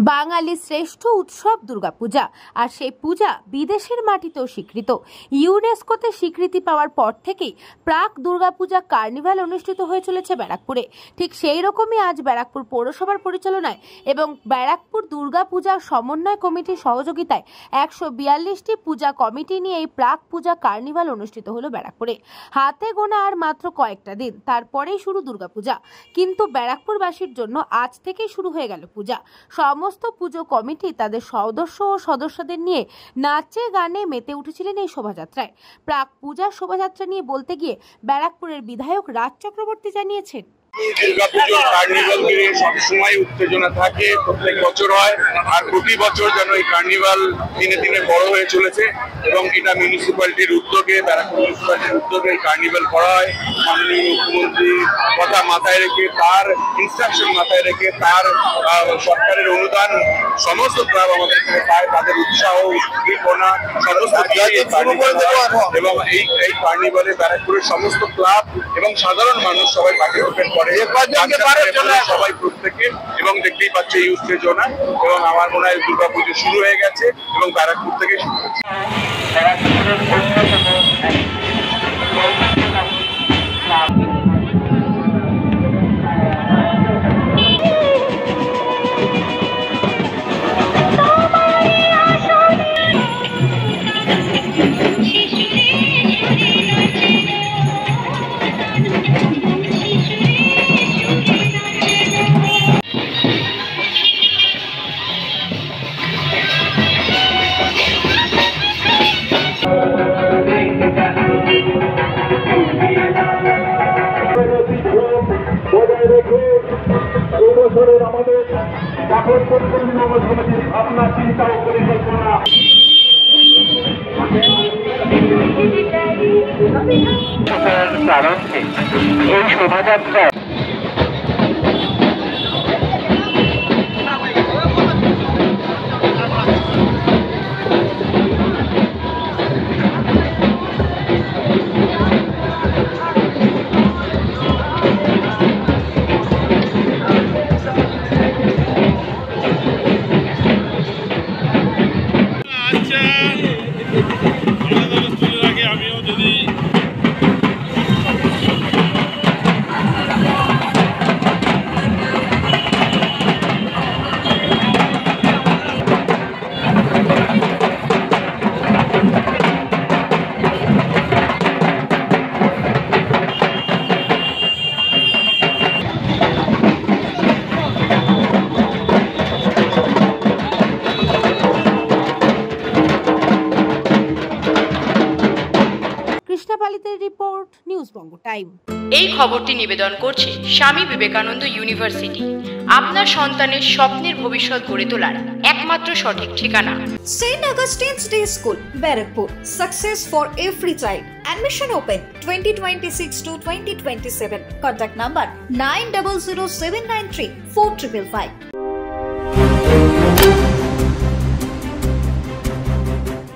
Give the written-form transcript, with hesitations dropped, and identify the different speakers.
Speaker 1: বাঙালির শ্রেষ্ঠ উৎসব দুর্গাপূজা, আর সেই পূজা বিদেশের মাটিতেও স্বীকৃত। ইউনেস্কোতে স্বীকৃতি পাওয়ার পর থেকেই প্রাক দুর্গাপূজা কার্নিভাল অনুষ্ঠিত হয়ে চলেছে ব্যারাকপুরে। ঠিক সেই রকমই আজ ব্যারাকপুর পৌরসভার পরিচালনায় এবং ব্যারাকপুর দুর্গাপূজা সমন্বয় কমিটির সহযোগিতায় 142টি পূজা কমিটি নিয়ে এই প্রাক পূজা কার্নিভাল অনুষ্ঠিত হলো ব্যারাকপুরে। হাতে গোনা আর মাত্র কয়েকটা দিন, তারপরেই শুরু দুর্গাপূজা। কিন্তু ব্যারাকপুরবাসীর জন্য আজ থেকেই শুরু হয়ে গেল পূজা। সমস্ত পুজো কমিটি তাদের সদস্য ও সদস্যদের নিয়ে নাচে গানে মেতে উঠেছিলেন এই শোভাযাত্রায়। প্রাক পূজার শোভাযাত্রা নিয়ে বলতে গিয়ে ব্যারাকপুরের বিধায়ক রাজ চক্রবর্তী জানিয়েছেন,
Speaker 2: দুর্গাপুজোর কার্নিভাল নিয়ে সবসময় উত্তেজনা থাকে, প্রত্যেক বছর হয়। আর প্রতি বছর যেন এই কার্নিভাল দিনে দিনে বড় হয়ে চলেছে এবং এটা মিউনিসিপ্যালিটির উদ্যোগে, ব্যারাকপুর মিউনিসিপ্যালিটির উদ্যোগে এই কার্নিভাল করা হয়। মাননীয় মুখ্যমন্ত্রীর কথা মাথায় রেখে, তার ইনস্ট্রাকশন মাথায় রেখে, তার সরকারের অনুদান সমস্ত ক্লাব আমাদের এখানে পায়। তাদের উৎসাহ, উদ্দীপনা সমস্ত এবং এই কার্নিভালে ব্যারাকপুরের সমস্ত ক্লাব এবং সাধারণ মানুষ সবাই পার্টিসিপেট করে সবাই প্রত্যেকে, এবং দেখতেই পাচ্ছে এই উত্তেজনা। এবং আমার মনে হয় দুর্গাপুজো শুরু হয়ে গেছে এবং ব্যারাকপুর থেকে শুরু হয়েছে।
Speaker 3: আমাদের ভাবনা চিন্তা ও পরিকল্পনা প্রারম্ভে এই শোভাযাত্রা
Speaker 1: রিপোর্ট, নিউজ বঙ্গ টাইম।
Speaker 4: এই খবরটি নিবেদন করছে স্বামী বিবেকানন্দ ইউনিভার্সিটি, আপনার সন্তানের স্বপ্নের ভবিষ্যৎ গড়ে তোলার একমাত্র সঠিক ঠিকানা।
Speaker 5: St. Augustine's Day School, Barakpur. Success for every child. Admission open 2026 to 2027. Contact number 900793 4555.